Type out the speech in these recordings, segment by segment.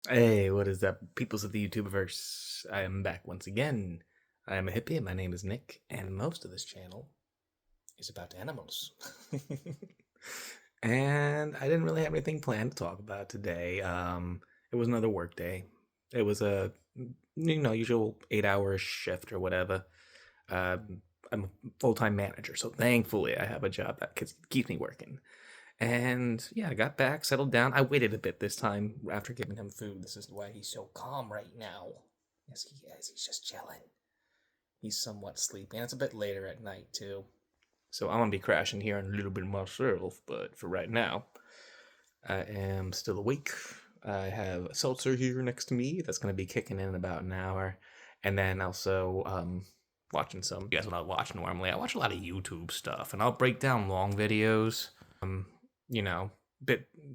Hey, what is up, peoples of the YouTubeverse? I am back once again. I am a hippie, and my name is Nick, and most of this channel is about animals. And I didn't really have anything planned to talk about today. It was another work day. It was a usual 8 hour shift or whatever. I'm a full-time manager, so thankfully I have a job that keeps me working. And yeah, I got back, settled down. I waited a bit this time after giving him food. This is why he's so calm right now. Yes, he is. He's just chilling. He's somewhat sleepy, and it's a bit later at night, too. So I'm gonna be crashing here in a little bit myself, but for right now, I am still awake. I have a seltzer here next to me that's gonna be kicking in about an hour. And then also, watching some. You guys what I watch normally? I watch a lot of YouTube stuff, and I'll break down long videos. Um, you know,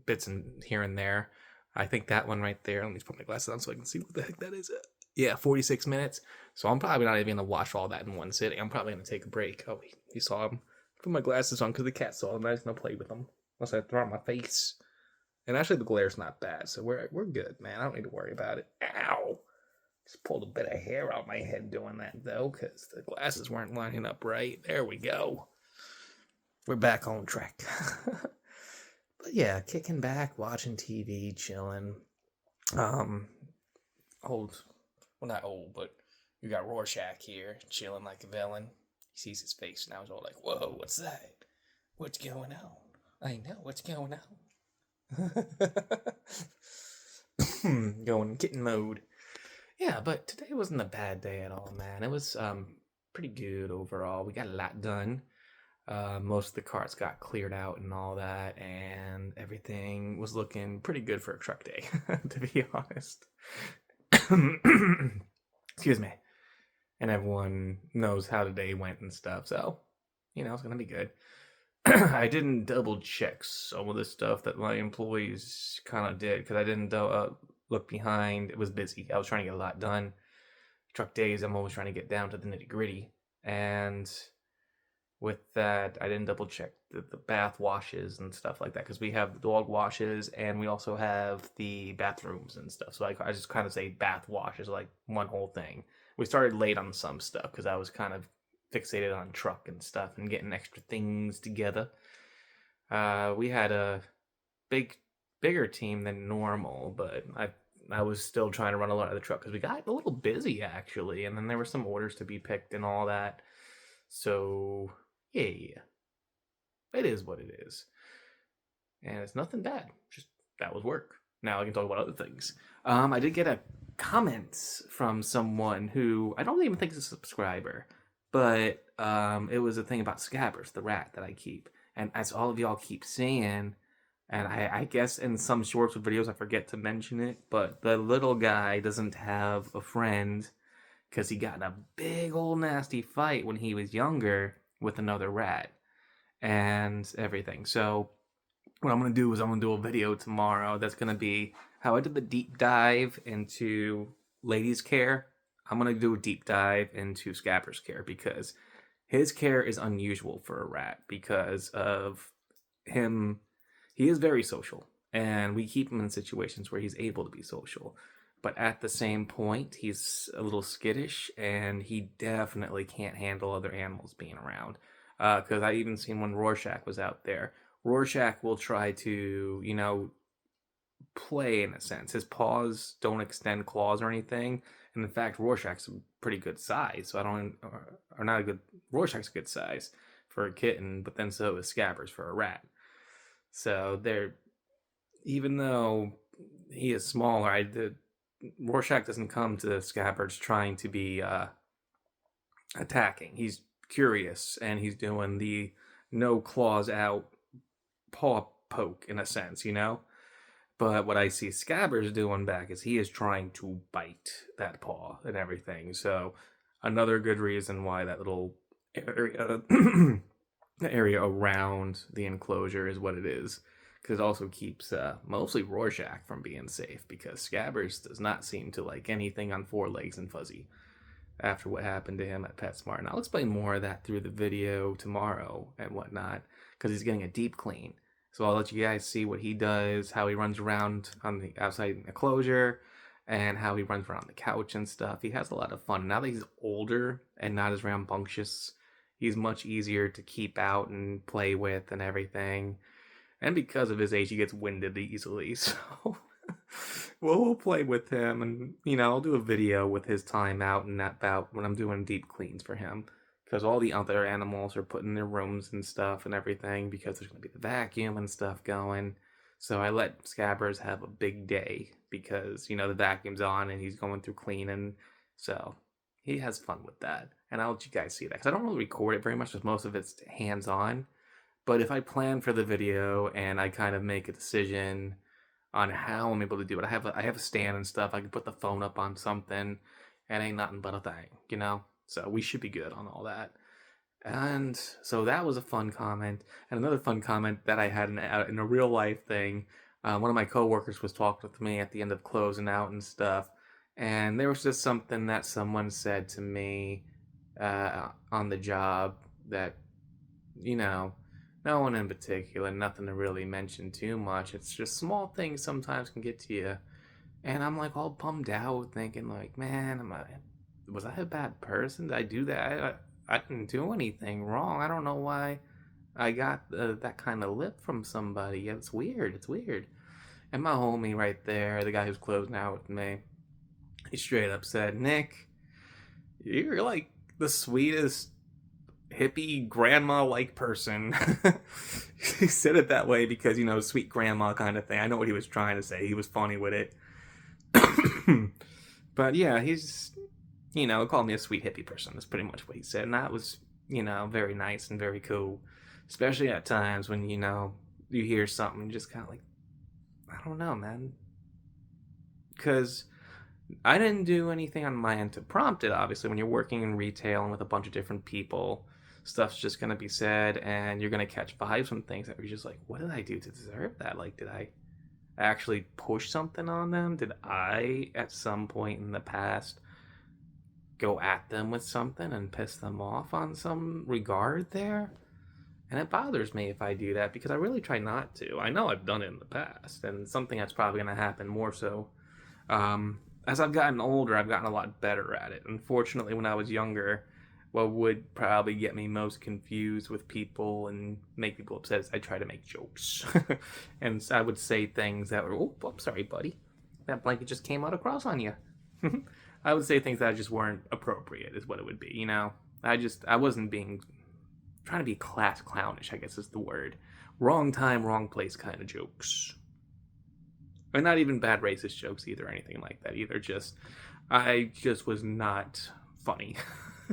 bits and here and there. I think that one right there. Let me just put my glasses on so I can see what the heck that is. Yeah, 46 minutes. So I'm probably not even gonna watch all that in one sitting. I'm probably gonna take a break. Oh, you saw him. Put my glasses on because the cat saw him. I just gonna play with them unless I throw it on my face. And actually, the glare's not bad, so we're good, man. I don't need to worry about it. Ow! Just pulled a bit of hair out my head doing that though, because the glasses weren't lining up right. There we go. We're back on track. But yeah, kicking back, watching TV, chilling. Um, old, well, not old, but you got Rorschach here, chilling like a villain. He sees his face now. He's all like, "Whoa, what's that? What's going on? I know what's going on." Going kitten mode. Yeah, but today wasn't a bad day at all, man. It was pretty good overall. We got a lot done. Most of the carts got cleared out and all that, and everything was looking pretty good for a truck day, to be honest. Excuse me. And everyone knows how the day went and stuff, so it's gonna be good. I didn't double check some of the stuff that my employees kind of did because I didn't look behind. It was busy. I was trying to get a lot done. Truck days, I'm always trying to get down to the nitty gritty, and with that, I didn't double check the bath washes and stuff like that because we have the dog washes and we also have the bathrooms and stuff. So I just kind of say bath washes like one whole thing. We started late on some stuff because I was kind of fixated on truck and stuff and getting extra things together. We had a big, bigger team than normal, but I was still trying to run a lot of the truck because we got a little busy actually, and then there were some orders to be picked and all that. So yeah, it is what it is, and it's nothing bad. Just that was work. Now I can talk about other things. I did get a comment from someone who I don't even think is a subscriber, but it was a thing about Scabbers, the rat that I keep, and as all of y'all keep saying, and I guess in some shorts of videos I forget to mention it, but the little guy doesn't have a friend because he got in a big old nasty fight when he was younger with another rat and everything. So what I'm gonna do is I'm gonna do a video tomorrow that's gonna be how I did the deep dive into ladies' care. I'm gonna do a deep dive into Scabber's care because his care is unusual for a rat because of him. He is very social, and we keep him in situations where he's able to be social. But at the same point, he's a little skittish, and he definitely can't handle other animals being around. Because I even seen when Rorschach was out there. Rorschach will try to, play in a sense. His paws don't extend claws or anything, and in fact, Rorschach's a pretty good size. So I don't, or not a good. Rorschach's a good size for a kitten, but then so is Scabbers for a rat. So they're even though he is smaller, Rorschach doesn't come to Scabbers trying to be attacking. He's curious and he's doing the no claws out paw poke in a sense. But what I see Scabbers doing back is he is trying to bite that paw and everything. So another good reason why that little area, the area around the enclosure is what it is. Because it also keeps mostly Rorschach from being safe. Because Scabbers does not seem to like anything on four legs and fuzzy after what happened to him at PetSmart. And I'll explain more of that through the video tomorrow and whatnot, because he's getting a deep clean. So I'll let you guys see what he does, how he runs around on the outside enclosure, and how he runs around the couch and stuff. He has a lot of fun. Now that he's older and not as rambunctious, he's much easier to keep out and play with and everything. And because of his age, he gets winded easily. So we'll play with him, and I'll do a video with his time out and about when I'm doing deep cleans for him. Because all the other animals are put in their rooms and stuff and everything because there's going to be the vacuum and stuff going. So I let Scabbers have a big day because, the vacuum's on and he's going through cleaning. So he has fun with that. And I'll let you guys see that because I don't really record it very much because most of it's hands on. But if I plan for the video and I kind of make a decision on how I'm able to do it, I have a stand and stuff. I can put the phone up on something, and ain't nothing but a thing. So we should be good on all that. And so that was a fun comment. And another fun comment that I had in a real life thing. One of my coworkers was talking with me at the end of closing out and stuff, and there was just something that someone said to me on the job that you know, no one in particular, nothing to really mention too much. It's just small things sometimes can get to you. And I'm like all bummed out, thinking like, man, was I a bad person? Did I do that? I didn't do anything wrong. I don't know why I got that kind of lip from somebody. It's weird. It's weird. And my homie right there, the guy who's closing out with me, he straight up said, Nick, you're like the sweetest hippie grandma like person. He said it that way because sweet grandma kind of thing. I know what he was trying to say. He was funny with it. But yeah, he's called me a sweet hippie person. That's pretty much what he said, and that was very nice and very cool, especially at times when you hear something just kind of like, I don't know, man, because I didn't do anything on my end to prompt it. Obviously, when you're working in retail and with a bunch of different people, stuff's just gonna be said, and you're gonna catch vibes from things that you're just like, what did I do to deserve that? Like, did I actually push something on them? Did I, at some point in the past, go at them with something and piss them off on some regard there? And it bothers me if I do that because I really try not to. I know I've done it in the past, and something that's probably gonna happen more so. As I've gotten older, I've gotten a lot better at it. Unfortunately, when I was younger, what would probably get me most confused with people and make people upset is I try to make jokes. And I would say things that were, oh, I'm sorry, buddy. That blanket just came out across on you. I would say things that just weren't appropriate, is what it would be, I wasn't trying to be class clownish, I guess is the word. Wrong time, wrong place kind of jokes. And not even bad racist jokes either, or anything like that either. I just was not funny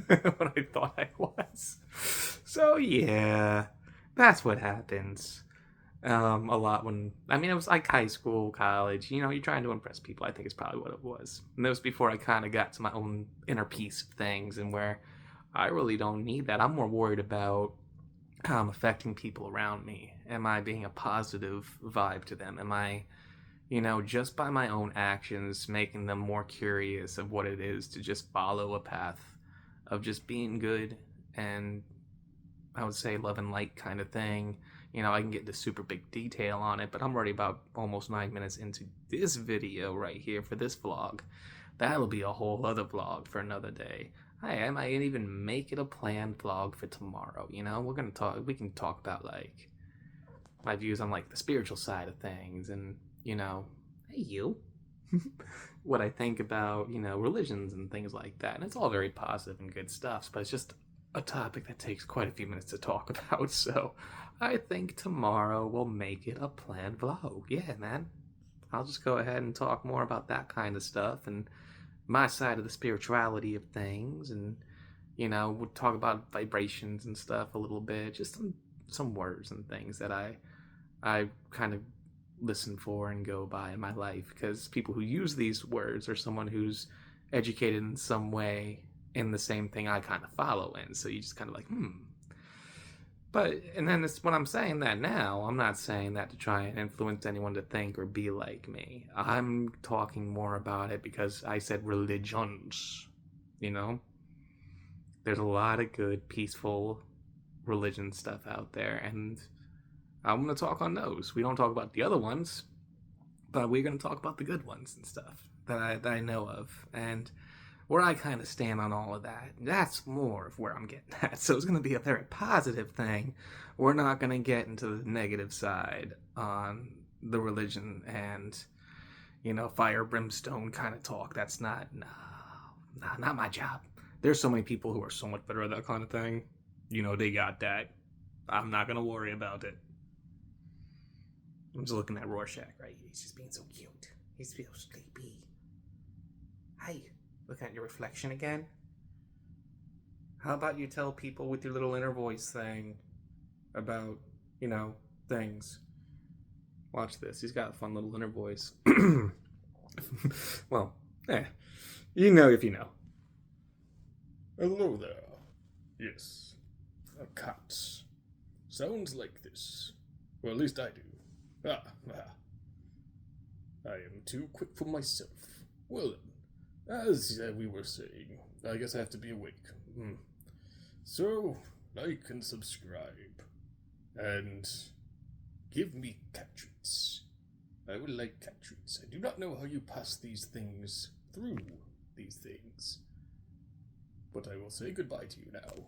what I thought I was. So yeah, that's what happens. A lot it was like high school, college. You're trying to impress people. I think it's probably what it was. And that was before I kind of got to my own inner peace of things, and where I really don't need that. I'm more worried about how I'm affecting people around me. Am I being a positive vibe to them? Am I just by my own actions, making them more curious of what it is to just follow a path of just being good and I would say love and light kind of thing. I can get into super big detail on it, but I'm already about almost 9 minutes into this video right here for this vlog. That'll be a whole other vlog for another day. I might even make it a planned vlog for tomorrow. We can talk about like my views on like the spiritual side of things and hey you, what I think about, religions and things like that. And it's all very positive and good stuff, but it's just a topic that takes quite a few minutes to talk about. So I think tomorrow we'll make it a planned vlog. Yeah, man. I'll just go ahead and talk more about that kind of stuff and my side of the spirituality of things. And, we'll talk about vibrations and stuff a little bit, just some words and things that I kind of listen for and go by in my life, because people who use these words are someone who's educated in some way in the same thing I kind of follow in. So you just kind of like, But, and then it's when I'm saying that now, I'm not saying that to try and influence anyone to think or be like me. I'm talking more about it because I said religions, There's a lot of good, peaceful religion stuff out there, and I'm going to talk on those. We don't talk about the other ones, but we're going to talk about the good ones and stuff that I know of. And where I kind of stand on all of that, that's more of where I'm getting at. So it's going to be a very positive thing. We're not going to get into the negative side on the religion and, fire brimstone kind of talk. That's not my job. There's so many people who are so much better at that kind of thing. They got that. I'm not going to worry about it. I'm just looking at Rorschach right here. He's just being so cute. He's so sleepy. Hey, look at your reflection again. How about you tell people with your little inner voice thing about, things? Watch this. He's got a fun little inner voice. Well, you know if you know. Hello there. Yes. A cat. Sounds like this. Well, at least I do. I am too quick for myself. Well then, as we were saying, I guess I have to be awake. So, like and subscribe. And give me cat treats. I would like cat treats. I do not know how you pass these things through these things. But I will say goodbye to you now.